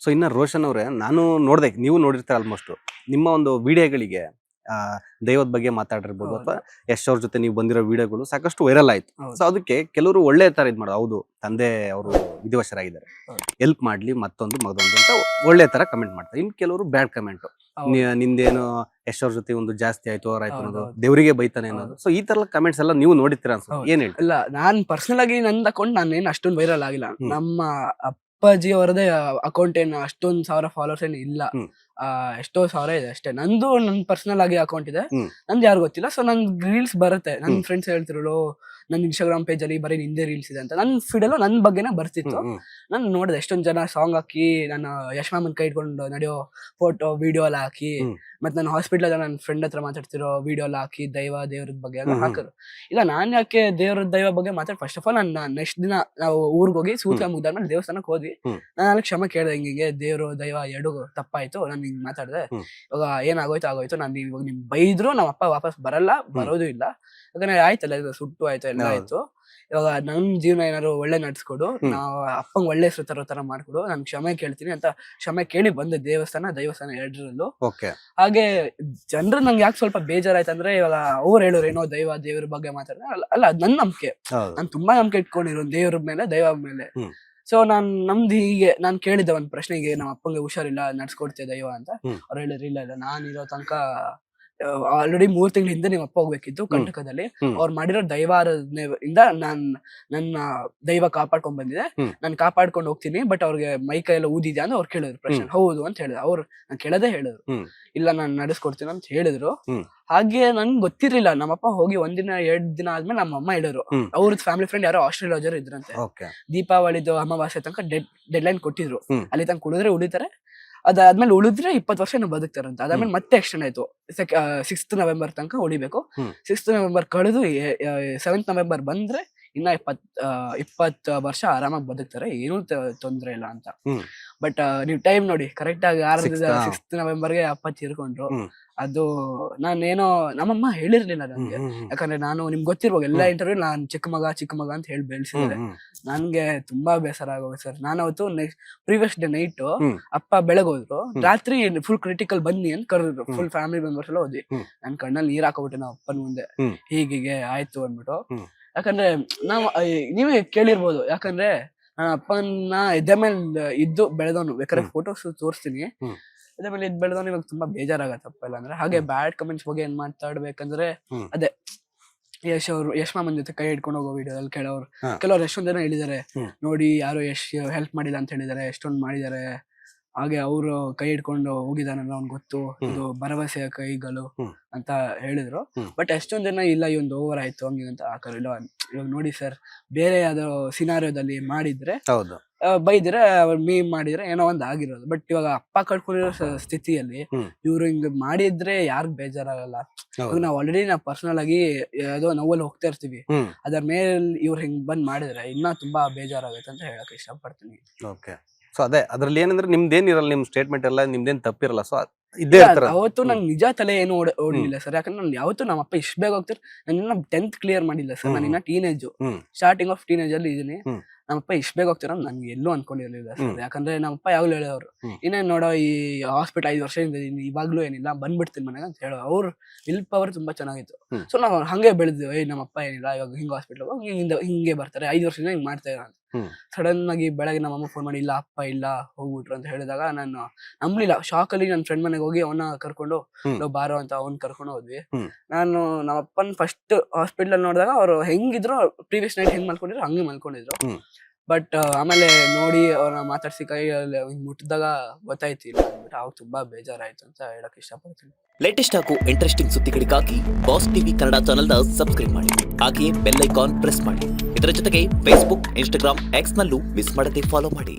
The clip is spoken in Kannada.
ಸೊ ಇನ್ನ ರೋಷನ್ ಅವರೇ, ನಾನು ನೋಡ್ದೆ, ನೀವು ನೋಡಿರ್ತೀರ ಆಲ್ಮೋಸ್ಟ್, ನಿಮ್ಮ ಒಂದು ವಿಡಿಯೋಗಳಿಗೆ ದೈವದ ಬಗ್ಗೆ ಮಾತಾಡಿರ್ಬೋದು ಅಥವಾ ಯಶ್ ಅವ್ರ ಜೊತೆ ನೀವು ಬಂದಿರೋ ವಿಡಿಯೋಗಳು ಸಾಕಷ್ಟು ವೈರಲ್ ಆಯ್ತು. ಸೊ ಅದಕ್ಕೆ ಕೆಲವರು ಒಳ್ಳೆ ತರ ಇದ್ ಮಾಡೋದು, ಹೌದು ತಂದೆ ಅವರು ವಿಧಿವಶರಾಗಿದ್ದಾರೆ, ಹೆಲ್ಪ್ ಮಾಡ್ಲಿ ಮತ್ತೊಂದು ಮಗದೊಂದು ಅಂತ ಒಳ್ಳೆ ತರ ಕಮೆಂಟ್ ಮಾಡ್ತಾರೆ. ಇನ್ ಕೆಲವರು ಬ್ಯಾಡ್ ಕಮೆಂಟ್, ನಿಂದೇನು ಯಶ್ ಅವ್ರ ಜೊತೆ ಒಂದು ಜಾಸ್ತಿ ಆಯ್ತು ಅವ್ರ ಆಯ್ತು ಅನ್ನೋದು, ದೇವರಿಗೆ ಬೈತಾನೆ ಅನ್ನೋದು. ಸೊ ಈ ತರ ಕಮೆಂಟ್ಸ್ ಎಲ್ಲ ನೀವು ನೋಡಿರ್ತೀರ ಅನ್ಸುತ್ತೆ, ಏನ್ ಹೇಳಿ? ಇಲ್ಲ, ನಾನ್ ಪರ್ಸನಲ್ ಆಗಿ ನಂದ್ ಅಕೌಂಟ್ ನಾನೇನು ಅಷ್ಟೊಂದು ವೈರಲ್ ಆಗಿಲ್ಲ. ನಮ್ಮ ಅಪ್ಪಾಜಿ ಅವರದೇ ಅಕೌಂಟ್ ಏನು ಅಷ್ಟೊಂದ್ 1000 ಫಾಲೋವರ್ಸ್ ಏನು ಇಲ್ಲ, ಎಷ್ಟೋ 1000 ಇದೆ ಅಷ್ಟೇ. ನಂದು ನನ್ ಪರ್ಸನಲ್ ಆಗಿ ಅಕೌಂಟ್ ಇದೆ, ನಂದು ಯಾರು ಗೊತ್ತಿಲ್ಲ. ಸೊ ನನ್ ರೀಲ್ಸ್ ಬರುತ್ತೆ, ನನ್ ಫ್ರೆಂಡ್ಸ್ ಹೇಳ್ತಿರೋಳು ನನ್ ಇನ್ಸ್ಟಾಗ್ರಾಮ್ ಪೇಜ್ ಅಲ್ಲಿ ಬರೀ ನಿಂದೇ ರೀಲ್ಸ್ ಇದೆ ಅಂತ. ನನ್ ಫೀಡಲ್ಲೂ ನನ್ ಬಗ್ಗೆನೇ ಬರ್ತಿತ್ತು. ನಾನು ನೋಡಿದೆ ಎಷ್ಟೊಂದ್ ಜನ ಸಾಂಗ್ ಹಾಕಿ, ನಾನು ಯಶ್ ಮಾಮನ್ ಕೈ ಇಟ್ಕೊಂಡು ನಡೆಯೋ ಫೋಟೋ ವಿಡಿಯೋ ಎಲ್ಲ ಹಾಕಿ, ಮತ್ತೆ ನಾನು ಹಾಸ್ಪಿಟಲ್ ನನ್ನ ಫ್ರೆಂಡ್ ಹತ್ರ ಮಾತಾಡ್ತಿರೋ ವಿಡಿಯೋ ಎಲ್ಲ ಹಾಕಿ ದೇವ್ರದ ಬಗ್ಗೆ ಎಲ್ಲ ಹಾಕಿದ್ರು. ಇಲ್ಲ, ನಾನ್ ಯಾಕೆ ದೈವ ಬಗ್ಗೆ ಮಾತಾಡಿ, ಫಸ್ಟ್ ಆಫ್ ಆಲ್ ನಾನು ನೆಕ್ಸ್ಟ್ ದಿನ ನಾವು ಊರ್ಗ್ ಹೋಗಿ ಸೂತ್ಕ ಮುಗ್ದಾದ್ಮೇಲೆ ದೇವಸ್ಥಾನಕ್ಕೆ ಹೋದ್ವಿ. ನಾನು ಅಲ್ಲಿ ಕ್ಷಮೆ ಕೇಳಿದೆ, ಹಿಂಗೆ ದೇವ್ರು ದೈವ ಎರಡು ತಪ್ಪಾಯ್ತು, ನಾನು ಹಿಂಗ್ ಮಾತಾಡಿದೆ, ಇವಾಗ ಆಗೋಯ್ತು, ನಾನು ಇವಾಗ ನಿಮ್ ಬೈದ್ರು ನಮ್ಮ ಅಪ್ಪ ವಾಪಸ್ ಬರೋದು ಇಲ್ಲ, ಯಾಕಂದ್ರೆ ಆಯ್ತಲ್ಲ, ಸುಟ್ಟು ಆಯ್ತು, ಎಲ್ಲ ಆಯ್ತು. ಇವಾಗ ನನ್ ಜೀವನ ಏನಾದ್ರು ಒಳ್ಳೆ ನಡ್ಸ್ಕೊಡು, ನಾವ್ ಅಪ್ಪಂಗ್ ಒಳ್ಳೆ ಹೆಸರು ತರೋ ತರ ಮಾಡ್ಕೊಡು, ನಾನು ಕ್ಷಮೆ ಕೇಳ್ತೀನಿ ಅಂತ ಕ್ಷಮೆ ಕೇಳಿ ಬಂದೆ ದೈವಸ್ಥಾನ ಎರಡರಲ್ಲೂ. ಹಾಗೆ ಜನರು ನಂಗೆ ಯಾಕೆ ಸ್ವಲ್ಪ ಬೇಜಾರಾಯ್ತಂದ್ರೆ, ಇವಾಗ ಅವ್ರು ಹೇಳೋರು ಏನೋ ದೇವ್ರ ಬಗ್ಗೆ ಮಾತಾಡಿದ್ರೆ, ಅಲ್ಲ ಅದ್ ನನ್ ನಂಬಿಕೆ, ನಾನ್ ತುಂಬಾ ನಂಬಿಕೆ ಇಟ್ಕೊಂಡಿರೋ ದೇವ್ರ ಮೇಲೆ, ದೈವ ಮೇಲೆ. ಸೊ ನಮ್ದು ಹೀಗೆ ನಾನ್ ಕೇಳಿದ್ದೆ ಒಂದ್ ಪ್ರಶ್ನೆಗೆ, ನಮ್ಮ ಅಪ್ಪಂಗೆ ಹುಷಾರಿಲ್ಲ, ನಡ್ಸ್ಕೊಡ್ತೇ ದೈವ ಅಂತ. ಅವ್ರು ಹೇಳಿದ್ರು, ಇಲ್ಲ ನಾನಿರೋ ತನಕ ಆಲ್ರೆಡಿ 3 ತಿಂಗಳ ಹಿಂದೆ ನಿಮ್ಮ ಅಪ್ಪ ಹೋಗ್ಬೇಕಿತ್ತು ಕಂಟಕದಲ್ಲಿ, ಅವ್ರು ಮಾಡಿರೋ ದೈವಾರಾಧನೆಯಿಂದ ನನ್ನ ದೈವ ಕಾಪಾಡ್ಕೊಂಡ್ ಬಂದಿದೆ, ನಾನು ಕಾಪಾಡ್ಕೊಂಡು ಹೋಗ್ತೀನಿ. ಬಟ್ ಅವ್ರಿಗೆ ಮೈ ಕೈ ಎಲ್ಲ ಊದಿದ್ಯಾ ಅಂತ ಅವ್ರು ಕೇಳಿದ್ರು ಪ್ರಶ್ನೆ. ಹೌದು ಅಂತ ಹೇಳಿದ್ರು ಅವ್ರು, ನಾನು ಕೇಳದೆ ಹೇಳಿದ್ರು, ಇಲ್ಲ ನಾನು ನಡೆಸ್ಕೊಡ್ತೀನಿ ಅಂತ ಹೇಳಿದ್ರು. ಹಾಗೆ ನನ್ಗೆ ಗೊತ್ತಿರ್ಲಿಲ್ಲ, ನಮ್ಮಪ್ಪ ಹೋಗಿ 1 ದಿನ 2 ದಿನ ಆದ್ಮೇಲೆ ನಮ್ಮ ಅಮ್ಮ ಹೇಳಿದ್ರು, ಅವ್ರದ್ದು ಫ್ಯಾಮಿಲಿ ಫ್ರೆಂಡ್ ಯಾರೋ ಆಸ್ಟ್ರೇಲಿಯಾ ಇದ್ರಂತೆ, ದೀಪಾವಳಿದು ಅಮಾವಾಸ್ಯೆ ತನಕ ಡೆಡ್ ಲೈನ್ ಕೊಟ್ಟಿದ್ರು, ಅಲ್ಲಿ ತನಕ ಉಳಿದ್ರೆ ಉಳಿತಾರೆ, ಅದಾದ್ಮೇಲೆ ಉಳಿದ್ರೆ 20 ವರ್ಷ ಬದುಕ್ತಾರಂತ. ಅದಾದ್ಮೇಲೆ ಮತ್ತೆ ಎಕ್ಸ್ಟೆಂಡ್ ಆಯ್ತು, 6th ನವೆಂಬರ್ ತನಕ ಉಳಿಬೇಕು. 6th ನವೆಂಬರ್ ಕಳೆದು 7th ನವೆಂಬರ್ ಬಂದ್ರೆ ಇನ್ನ 20 ವರ್ಷ ಆರಾಮಾಗಿ ಬದುಕ್ತಾರೆ, ಏನೂ ತೊಂದ್ರೆ ಇಲ್ಲ ಅಂತ. ಬಟ್ ನೀವ್ ಟೈಮ್ ನೋಡಿ, ಕರೆಕ್ಟ್ ಆಗಿ 6th ನವೆಂಬರ್ಗೆ ಅಪ್ಪ ತೀರ್ಕೊಂಡ್ರು. ಅದು ನಾನೇನೋ ನಮ್ಮಮ್ಮ ಹೇಳಿರ್ಲಿಲ್ಲ ನನ್ಗೆ, ಯಾಕಂದ್ರೆ ನಾನು ನಿಮ್ಗೆ ಗೊತ್ತಿರ್ಬೋದು ಎಲ್ಲ ಇಂಟರ್ವ್ಯೂ ನಾನ್ ಚಿಕ್ಕ ಮಗ ಅಂತ ಹೇಳಿ ಬೆಳೆಸಿದ್ರೆ, ನನ್ಗೆ ತುಂಬಾ ಬೇಸರ ಆಗೋದು ಸರ್. ನಾನು ಅವತ್ತು ಪ್ರೀವಿಯಸ್ ಡೇ ನೈಟ್ ಅಪ್ಪ ಬೆಳಗೋದ್ರು, ರಾತ್ರಿ ಫುಲ್ ಕ್ರಿಟಿಕಲ್ ಬನ್ನಿ ಅಂತ ಕರೆದ್ರು, ಫುಲ್ ಫ್ಯಾಮಿಲಿ ಮೆಂಬರ್ಸ್ ಎಲ್ಲ ಹೋದ್ವಿ. ನನ್ ಕಣ್ಣಲ್ಲಿ ನೀರ್ ಹಾಕೋಬಿಟ್ಟೆ ನಾವು ಅಪ್ಪನ ಮುಂದೆ, ಹೀಗೆ ಆಯ್ತು ಅಂದ್ಬಿಟ್ಟು. ಯಾಕಂದ್ರೆ ನೀವೇ ಕೇಳಿರ್ಬೋದು, ಯಾಕಂದ್ರೆ ನನ್ನ ಅಪ್ಪನ ಎದೆ ಮೇಲೆ ಇದ್ದು ಬೆಳೆದವನು, ಬೇಕಾದ್ರೆ ಫೋಟೋಸ್ ತೋರಿಸ್ತೀನಿ, ಎದೆ ಮೇಲೆ ಇದ್ದು ಬೆಳೆದವನು. ಇವಾಗ ತುಂಬಾ ಬೇಜಾರಾಗತ್ತಪ್ಪ ಇಲ್ಲ ಅಂದ್ರೆ. ಹಾಗೆ ಬ್ಯಾಡ್ ಕಮೆಂಟ್ಸ್ ಬಗ್ಗೆ ಏನ್ ಮಾತಾಡ್ಬೇಕಂದ್ರೆ, ಅದೇ ಯಶ್ ಮಾಮನ್ ಜೊತೆ ಕೈ ಹಿಡ್ಕೊಂಡು ಹೋಗೋ ವಿಡಿಯೋದಲ್ಲಿ ಕೆಲವ್ರು ಎಷ್ಟೊಂದ್ ಜನ ಹೇಳಿದಾರೆ, ನೋಡಿ ಯಾರು ಯಶ್ ಹೆಲ್ಪ್ ಮಾಡಿಲ್ಲ ಅಂತ ಹೇಳಿದಾರೆ, ಎಷ್ಟೊಂದ್ ಮಾಡಿದಾರೆ. ಹಾಗೆ ಅವರು ಕೈ ಹಿಡ್ಕೊಂಡು ಹೋಗಿದಾನಲ್ಲ ಅವ್ನ್ ಗೊತ್ತು, ಇದು ಭರವಸೆಯ ಕೈಗಳು ಅಂತ ಹೇಳಿದ್ರು. ಬಟ್ ಎಷ್ಟೊಂದ್ ಜನ ಇಲ್ಲ, ಇವೊಂದು ಓವರ್ ಆಯ್ತು ಹಂಗೆ ಅಂತ ಹಾಕಲ್ಲ. ಇವಾಗ ನೋಡಿ ಸರ್, ಬೇರೆ ಯಾವ್ದೋ ಸಿನಾರಿಯೋದಲ್ಲಿ ಮಾಡಿದ್ರೆ ಬೈದ್ರೆ, ಮೀಮ್ ಮಾಡಿದ್ರೆ ಏನೋ ಒಂದ್ ಆಗಿರೋದು. ಬಟ್ ಇವಾಗ ಅಪ್ಪ ಕಳ್ಕೊಂಡಿರೋ ಸ್ಥಿತಿಯಲ್ಲಿ ಇವ್ರು ಹಿಂಗ್ ಮಾಡಿದ್ರೆ ಯಾರಿಗ್ ಬೇಜಾರಾಗಲ್ಲ. ಇವಾಗ ನಾವ್ ಆಲ್ರೆಡಿ ಪರ್ಸನಲ್ ಆಗಿ ಯಾವುದೋ ನೋವಲ್ಲಿ ಹೋಗ್ತಾ ಇರ್ತೀವಿ, ಅದ್ರ ಮೇಲೆ ಇವ್ರು ಹಿಂಗ್ ಬಂದ್ ಮಾಡಿದ್ರೆ ಇನ್ನ ತುಂಬಾ ಬೇಜಾರಾಗತ್ತೆ ಅಂತ ಹೇಳಕ್ ಇಷ್ಟಪಡ್ತೀನಿ. ಸೊ ಅದೇ ಅದ್ರಲ್ಲಿ ಏನಂದ್ರೆ ನಿಮ್ದೇನಿರಲ್ಲ, ನಿಮ್ ಸ್ಟೇಟ್ಮೆಂಟ್ ಎಲ್ಲ ನಿಮ್ದೇನ್ ತಪ್ಪಿರಲ್ಲ. ಸೊ ಅವತ್ತು ನನ್ ನಿಜ ತಲೆ ಏನು ಓಡಿಲ್ಲ ಸರ್, ಯಾಕಂದ್ರೆ ನಾನು ಯಾವತ್ತು ನಮ್ಮ ಅಪ್ಪ ಇಷ್ಟ ಬೇಗ ಹೋಗ್ತಾರೆ. ನಾನು 10th ಕ್ಲಿಯರ್ ಮಾಡಿಲ್ಲ ಸರ್, ನಾನು ಇನ್ನ ಟೀನೇಜ್, ಸ್ಟಾರ್ಟಿಂಗ್ ಆಫ್ ಟೀನೇಜ್ ಅಲ್ಲಿ ಇದೀನಿ. ನಮ್ಮಪ್ಪ ಇಷ್ಟ ಬೇಗ ಹೋಗ್ತಾರ ನನ್ಗೆ ಎಲ್ಲೂ ಅನ್ಕೊಂಡಿರ್ಲಿಲ್ಲ ಸರ್, ಯಾಕಂದ್ರೆ ನಮ್ಮಪ್ಪ ಯಾವಾಗ್ಲೂ ಹೇಳೋರು, ಇನ್ನೇನ್ ನೋಡೋ ಈ ಹಾಸ್ಪಿಟಲ್ 5 ವರ್ಷದಿಂದ ಇದೀನಿ, ಇವಾಗ್ಲೂ ಏನಿಲ್ಲ ಬಂದ್ಬಿಡ್ತೀನಿ ಮನೆಗೆ ಅಂತ ಹೇಳೋ. ಅವ್ರ ವಿಲ್ ಪವರ್ ತುಂಬಾ ಚೆನ್ನಾಗಿತ್ತು. ಸೊ ನಾವ್ ಹಂಗೆ ಬೆಳೆದ್ವಿ, ನಮ್ಮಪ್ಪ ಏನಿಲ್ಲ ಇವಾಗ ಹಿಂಗ್ ಹಾಸ್ಪಿಟಲ್ ಹಿಂಗೆ ಬರ್ತಾರೆ, 5 ವರ್ಷದಿಂದ ಹಿಂಗ್ ಮಾಡ್ತಾ ಇರೋ. ಸಡನ್ ಆಗಿ ಬೆಳಗ್ಗೆ ನಮ್ಮಮ್ಮ ಫೋನ್ ಮಾಡಿ, ಇಲ್ಲ ಅಪ್ಪ ಇಲ್ಲ ಹೋಗ್ಬಿಟ್ರು ಅಂತ ಹೇಳಿದಾಗ ನಾನು ನಂಬ್ಲಿಲ್ಲ. ಶಾಕ್ ಅಲ್ಲಿ ನನ್ನ ಫ್ರೆಂಡ್ ಮನೆಗೆ ಹೋಗಿ ಅವನ್ನ ಕರ್ಕೊಂಡು ಬಾರೋ ಅಂತ ಅವ್ನ್ ಕರ್ಕೊಂಡು ಹೋದ್ವಿ. ನಾನು ನಮ್ಮಪ್ಪನ್ ಫಸ್ಟ್ ಹಾಸ್ಪಿಟಲ್ ಅಲ್ಲಿ ನೋಡಿದಾಗ ಅವ್ರು ಹೆಂಗಿದ್ರು, ಪ್ರೀವಿಯಸ್ ನೈಟ್ ಹೆಂಗ್ ಮಲ್ಕೊಂಡಿದ್ರು ಹಂಗೆ ಮಲ್ಕೊಂಡಿದ್ರು. ಬಟ್ ಆಮೇಲೆ ನೋಡಿ ಅವ್ರನ್ನ ಮಾತಾಡ್ಸಿ ಕೈ ಮುಟ್ಟಿದಾಗ ಗೊತ್ತಾಯ್ತು ಇಲ್ಲ ಅಂದ್ಬಿಟ್ಟು, ಅವಾಗ ತುಂಬಾ ಬೇಜಾರಾಯ್ತು ಅಂತ ಹೇಳಕ್ ಇಷ್ಟಪಡ್ತೀನಿ. ಲೇಟೆಸ್ಟ್ ಹಾಗೂ ಇಂಟ್ರೆಸ್ಟಿಂಗ್ ಸುದ್ದಿಗಳಿಗಾಗಿ ಬಾಸ್ ಟಿವಿ ಕನ್ನಡ ಚಾನೆಲ್ ನ ಸಬ್ಸ್ಕ್ರೈಬ್ ಮಾಡಿ, ಹಾಗೆಯೇ ಬೆಲ್ ಐಕಾನ್ ಪ್ರೆಸ್ ಮಾಡಿ. ಇದರ ಜೊತೆಗೆ ಫೇಸ್ಬುಕ್, ಇನ್ಸ್ಟಾಗ್ರಾಮ್, ಎಕ್ಸ್ ನಲ್ಲೂ ಮಿಸ್ ಮಾಡದೆ ಫಾಲೋ ಮಾಡಿ.